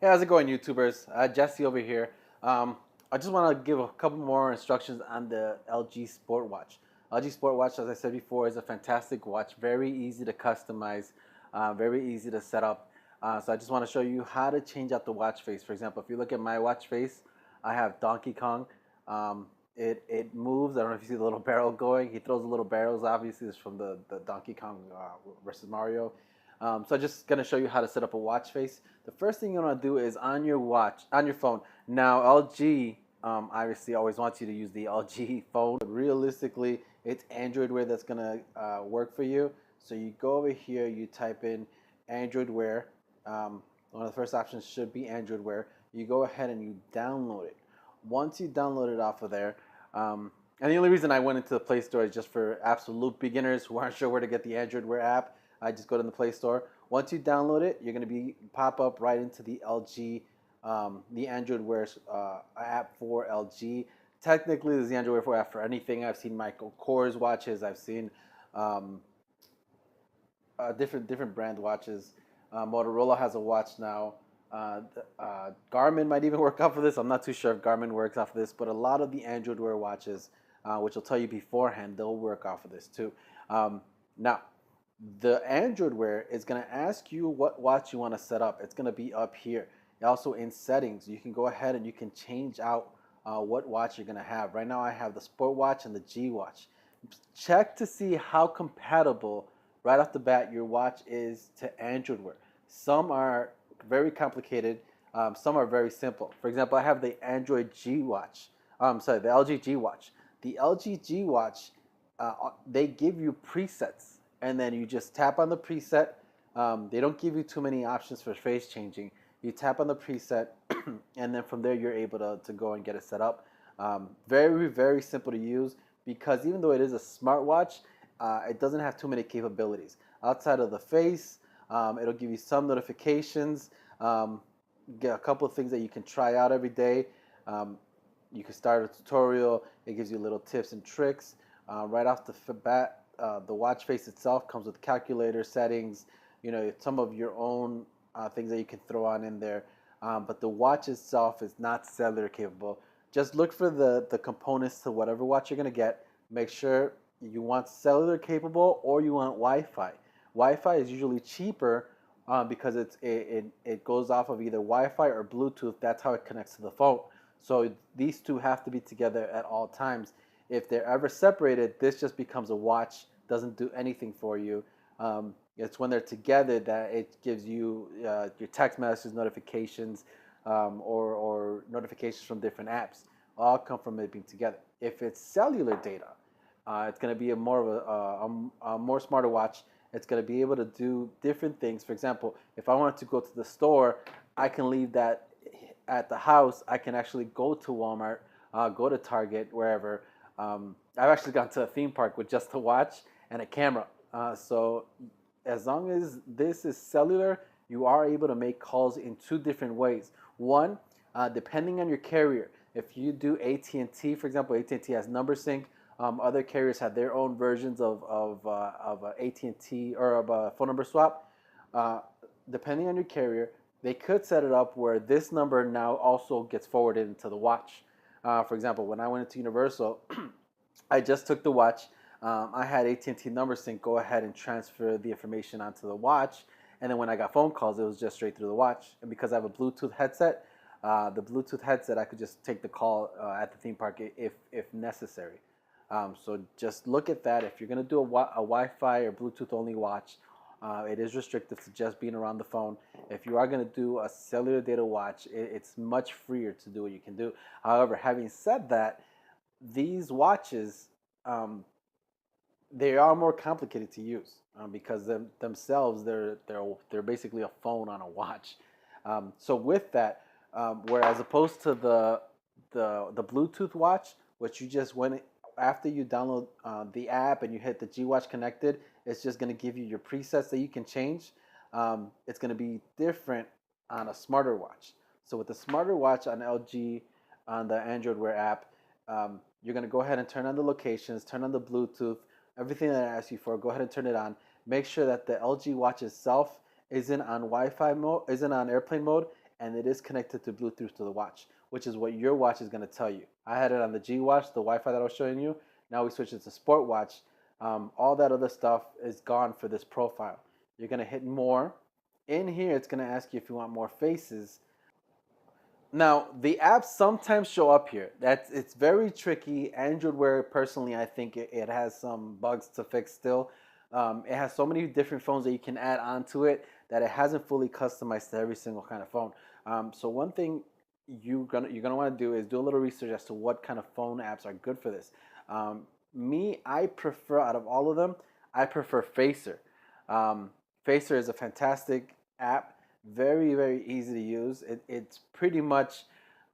Hey, how's it going, YouTubers? Jesse over here. I just want to give a couple more instructions on the LG Sport Watch. LG Sport Watch, as I said before, is a fantastic watch. Very easy to customize, very easy to set up. So I just want to show you how to change out the watch face. For example, if you look at my watch face, I have Donkey Kong. It moves. I don't know if you see the little barrel going. He throws the little barrels. Obviously, it's from the Donkey Kong versus Mario. So I'm just gonna show you how to set up a watch face. The first thing you wanna do is on your watch, on your phone. Now LG obviously always wants you to use the LG phone, but realistically, it's Android Wear that's gonna work for you. So you go over here, you type in Android Wear. One of the first options should be Android Wear. You go ahead and you download it. Once you download it off of there, and the only reason I went into the Play Store is just for absolute beginners who aren't sure where to get the Android Wear app. I just go to the Play Store. Once you download it, you're going to be pop up right into the LG, the Android Wear app for LG. Technically, there's the Android Wear for app for anything. I've seen Michael Kors watches. I've seen um, different brand watches. Motorola has a watch now. Garmin might even work off of this. I'm not too sure if Garmin works off of this, but a lot of the Android Wear watches, which will tell you beforehand, they'll work off of this too. Now, the Android Wear is going to ask you what watch you want to set up. It's going to be up here. Also in settings, you can go ahead and you can change out what watch you're going to have. Right now I have the Sport Watch and the G Watch. Check to see how compatible right off the bat your watch is to Android Wear. Some are very complicated. Some are very simple. For example, I have the Android G Watch. The LG G Watch. The LG G Watch, they give you presets, and then you just tap on the preset. They don't give you too many options for face changing. You tap on the preset, and then from there you're able to go and get it set up. Very, very simple to use because even though it is a smartwatch, it doesn't have too many capabilities. Outside of the face, it'll give you some notifications, get a couple of things that you can try out every day. Um, you can start a tutorial. It gives you little tips and tricks. Right off the bat, the watch face itself comes with calculator settings, some of your own things that you can throw on in there. But the watch itself is not cellular capable. Just look for the components to whatever watch you're going to get. Make sure you want cellular capable or you want Wi-Fi. Wi-Fi is usually cheaper because it goes off of either Wi-Fi or Bluetooth. That's how it connects to the phone. So these two have to be together at all times. If they're ever separated, this just becomes a watch, doesn't do anything for you. It's when they're together that it gives you your text messages, notifications, or notifications from different apps. All come from it being together. If it's cellular data, it's going to be a more of a more smarter watch. It's going to be able to do different things. For example, if I wanted to go to the store, I can leave that at the house. I can actually go to Walmart, go to Target, wherever. I've actually gone to a theme park with just a watch and a camera. So as long as this is cellular, you are able to make calls in two different ways. One, depending on your carrier. If you do AT&T, for example, AT&T has number sync. Other carriers have their own versions of AT&T or of a phone number swap. Uh, Depending on your carrier, they could set it up where this number now also gets forwarded into the watch. For example, when I went into Universal, I just took the watch. I had AT&T number sync go ahead and transfer the information onto the watch, and then when I got phone calls, it was just straight through the watch. And because I have a Bluetooth headset, I could just take the call at the theme park if necessary. So just look at that. If you're going to do a Wi-Fi or Bluetooth only watch, it is restricted to just being around the phone. If you are going to do a cellular data watch, it's much freer to do what you can do. However, having said that, these watches, um, they are more complicated to use because themselves they're basically a phone on a watch. So with that, whereas opposed to the Bluetooth watch, which you just went after you download the app and you hit the G Watch connected, it's just going to give you your presets that you can change. It's going to be different on a smarter watch. So with the smarter watch on LG on the Android Wear app, you're going to go ahead and turn on the locations, turn on the Bluetooth, everything that I asked you for. Go ahead and turn it on. Make sure that the LG watch itself isn't on Wi-Fi mode, isn't on airplane mode, and it is connected to Bluetooth to the watch, which is what your watch is going to tell you. I had it on the G watch, the Wi-Fi that I was showing you. Now we switch it to sport watch. All that other stuff is gone for this profile. You're going to hit more. In here, it's going to ask you if you want more faces. Now, the apps sometimes show up here. It's very tricky. Android Wear, personally, I think it has some bugs to fix still. It has so many different phones that you can add onto it that it hasn't fully customized to every single kind of phone. So one thing you're gonna want to do is do a little research as to what kind of phone apps are good for this. I prefer, out of all of them, I prefer Facer. Facer is a fantastic app, very, very easy to use. It's pretty much,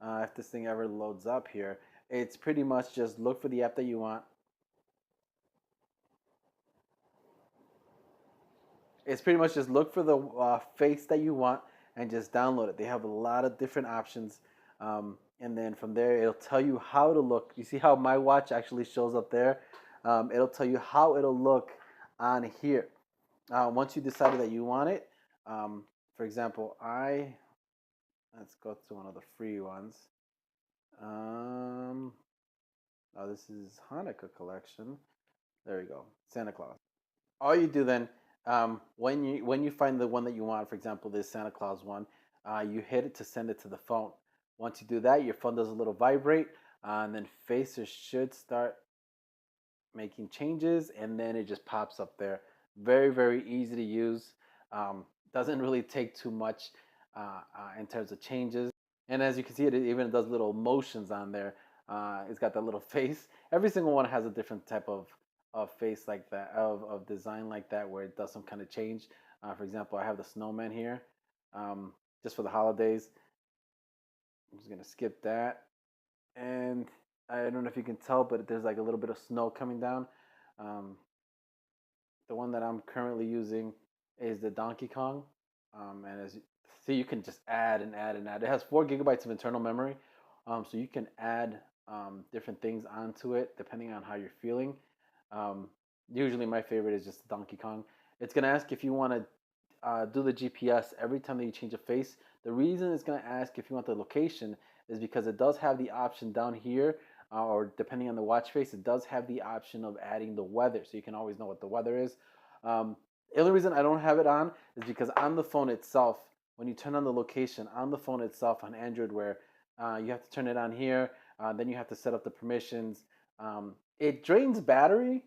if this thing ever loads up here, it's pretty much just look for the app that you want. It's pretty much just look for the face that you want and just download it. They have a lot of different options. And then from there, it'll tell you how to look. You see how my watch actually shows up there? It'll tell you how it'll look on here. Once you decided that you want it, for example, let's go to one of the free ones. Oh, this is Hanukkah collection. There we go, Santa Claus. All you do then, when you find the one that you want, for example, this Santa Claus one, you hit it to send it to the phone. Once you do that, your phone does a little vibrate, and then Facer should start making changes, and then it just pops up there. Very, very easy to use. Doesn't really take too much in terms of changes. And as you can see, it even does little motions on there. It's got that little face. Every single one has a different type of face like that, of design like that, where it does some kind of change. For example, I have the snowman here, just for the holidays. I'm just gonna skip that, and I don't know if you can tell, but there's like a little bit of snow coming down. Um, the one that I'm currently using is the Donkey Kong, and as you see, you can just add and add and add. It has 4 GB of internal memory, so you can add different things onto it depending on how you're feeling. Um, Usually, my favorite is just Donkey Kong. It's gonna ask if you want to do the GPS every time that you change a face. The reason it's gonna ask if you want the location is because it does have the option down here, or depending on the watch face, it does have the option of adding the weather, so you can always know what the weather is. Um, the only reason I don't have it on is because on the phone itself, when you turn on the location on the phone itself on Android Wear, you have to turn it on here. Then you have to set up the permissions. It drains battery.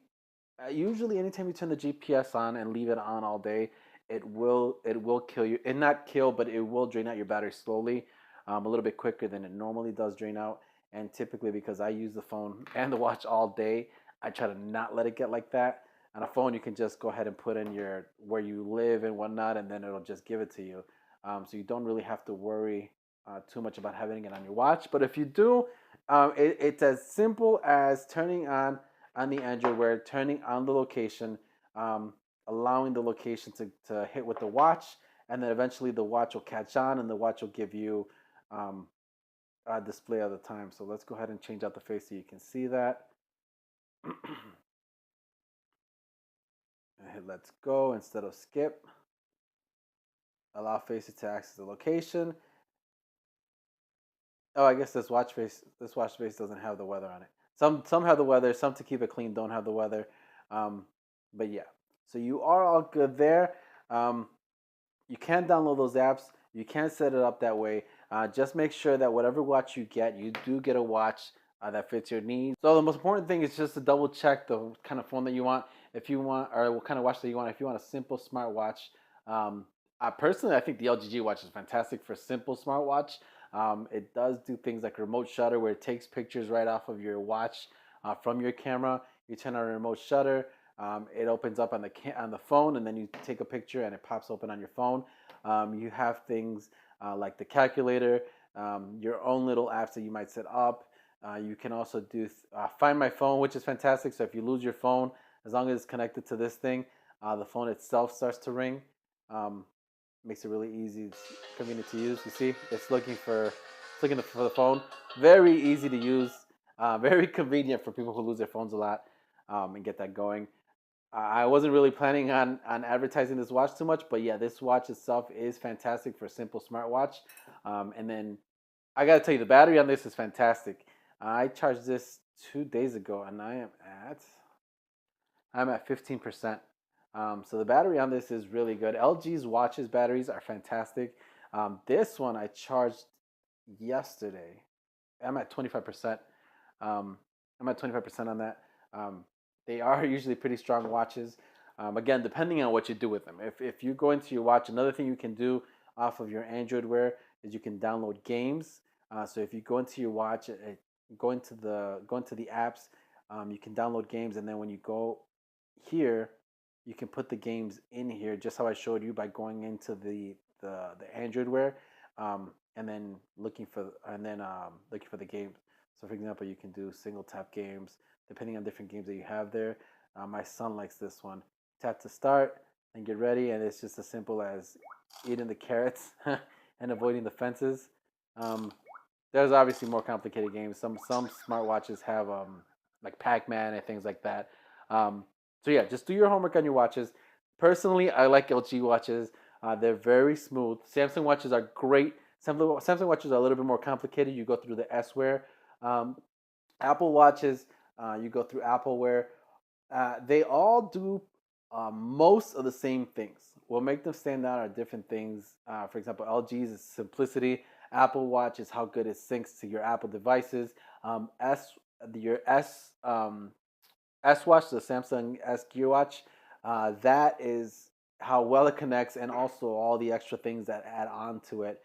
Usually, anytime you turn the GPS on and leave it on all day, it will kill you. And not kill, but it will drain out your battery slowly, a little bit quicker than it normally does drain out. And typically, because I use the phone and the watch all day, I try to not let it get like that. On a phone, you can just go ahead and put in your where you live and whatnot, and then it'll just give it to you. So you don't really have to worry too much about having it on your watch. But if you do, it's as simple as turning on the Android Wear, turning on the location, um, allowing the location to hit with the watch, and then eventually the watch will catch on, and the watch will give you um, a display of the time. So let's go ahead and change out the face so you can see that. And hit let's go instead of skip. Allow faces to access the location. Oh, I guess this watch face doesn't have the weather on it. Some have the weather. Some, to keep it clean, don't have the weather. Um, but yeah, so you are all good there. Um, you can download those apps. You can set it up that way. Just make sure that whatever watch you get, you do get a watch that fits your needs. So the most important thing is just to double check the kind of phone that you want. If you want, or what kind of watch that you want. If you want a simple smartwatch, personally, I think the LG G watch is fantastic for a simple smartwatch. It does do things like remote shutter, where it takes pictures right off of your watch from your camera. You turn on a remote shutter, it opens up on the phone, and then you take a picture and it pops open on your phone. You have things like the calculator, your own little apps that you might set up. You can also do Find My Phone, which is fantastic. So if you lose your phone, as long as it's connected to this thing, the phone itself starts to ring. Um, Makes it really easy, it's convenient to use. You see, it's looking for the phone. Very easy to use, very convenient for people who lose their phones a lot, and get that going. I wasn't really planning on advertising this watch too much, but yeah, this watch itself is fantastic for a simple smartwatch. And then I gotta tell you, the battery on this is fantastic. I charged this 2 days ago, and I'm at 15%. So the battery on this is really good. LG's watches batteries are fantastic. This one I charged yesterday. I'm at 25%. Um, I'm at 25% on that. Um, they are usually pretty strong watches. Again, depending on what you do with them. If you go into your watch, another thing you can do off of your Android Wear is you can download games. So if you go into your watch, go into the apps, you can download games, and then when you go here, you can put the games in here, just how I showed you by going into the Android Wear, and then looking for the games. So, for example, you can do single tap games depending on different games that you have there. My son likes this one. Tap to start and get ready, and it's just as simple as eating the carrots and avoiding the fences. Um, there's obviously more complicated games. Some smartwatches have like Pac-Man and things like that. Um, so yeah, just do your homework on your watches. Personally, I like LG watches. They're very smooth. Samsung watches are great. Samsung watches are a little bit more complicated. You go through the S Wear. Um, Apple watches, you go through Apple Wear. They all do most of the same things. What make them stand out are different things. For example, LG's is simplicity. Apple Watch is how good it syncs to your Apple devices. Your S Watch, the Samsung S Gear Watch, that is how well it connects, and also all the extra things that add on to it.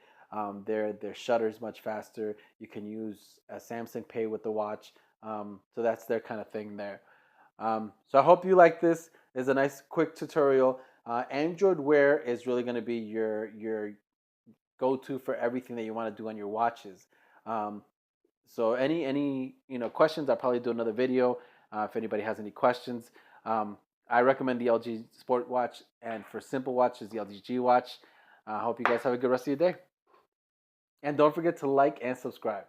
Their shutters much faster. You can use a Samsung Pay with the watch, so that's their kind of thing there. So I hope you like this. It's a nice quick tutorial. Android Wear is really going to be your go-to for everything that you want to do on your watches. Um, so any questions, I'll probably do another video if anybody has any questions. I recommend the LG Sport Watch, and for simple watches, the LG G Watch. I hope you guys have a good rest of your day. And don't forget to like and subscribe.